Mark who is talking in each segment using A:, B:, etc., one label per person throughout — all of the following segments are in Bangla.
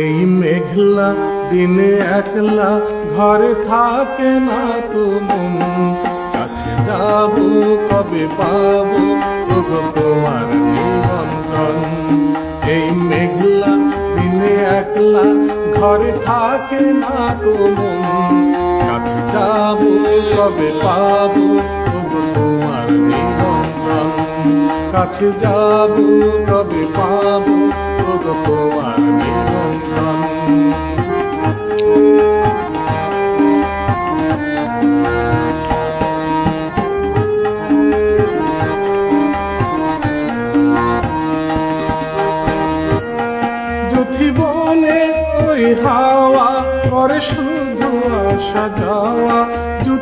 A: এই মেঘলা দিনে একলা ঘরে থাকে না তো মন, কাছে যাব কবে পাবো ওগো তোমার নিমন্ত্রণ। এই মেঘলা দিনে একলা ঘরে থাকে না তো মন, কাছে যাব কবে পাবো ওগো তোমার নিমন্ত্রণ। কাছে যাব কবে পাবো ওগো তোমার নিমন্ত্রণ। জীবনে ওই হাওয়া করে শুধু আসা যাওয়া,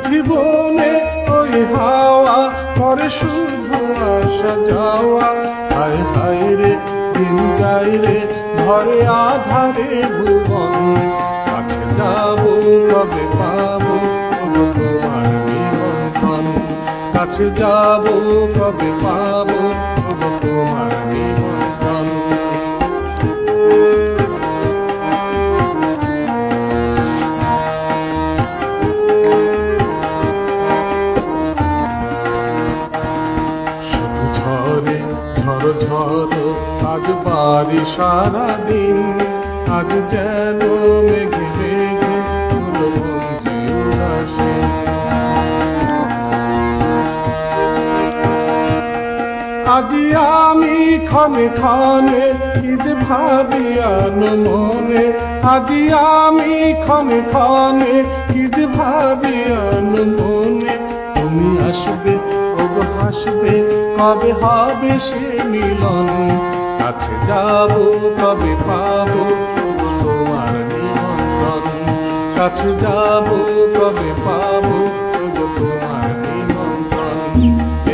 A: জীবনে ওই হাওয়া করে শুধু আসা যাওয়া। হায় হায় রে দিন যাই রে ঘরে আধারে ভুবন, কাছে যাব কবে পাবো ওগো তোমার নিমন্ত্রণ। কাছে যাব কবে পাবো ওগো তোমার নিমন্ত্রণ। ঝড় ঝড় আজ বাড়ি সারাদিন, আজ যেন মেঘে মেঘে হলো মন উদাসী। আজি আমি ক্ষণে ক্ষণে কি যে ভাবি আনো মনে, আজি আমি ক্ষণে ক্ষণে কি যে ভাবি আনো মনে। তুমি আসবে ওগো হাসবে কবে হবে সে মিলন, কাছে যাব কবে পাবো ওগো তোমার নিমন্ত্রণ। কাছে যাব কবে পাবো ওগো তোমার নিমন্ত্রণ।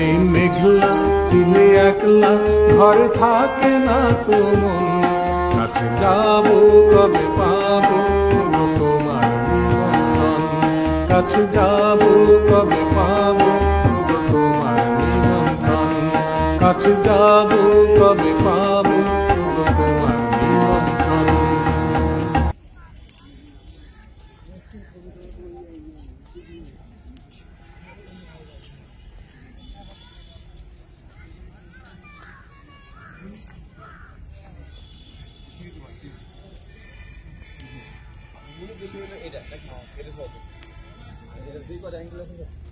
A: এই মেঘলা দিনে একলা ঘরে থাকে না তো মন, কাছে যাব কবে পাবো ওগো তোমার নিমন্ত্রণ। কাছে যাব কবে পাবো ওগো তোমার নিমন্ত্রণ। কাছে যাব কবে পাবো ওগো তোমার নিমন্ত্রণ।
B: এটা দুই কটা অ্যাঙ্গেল আছে।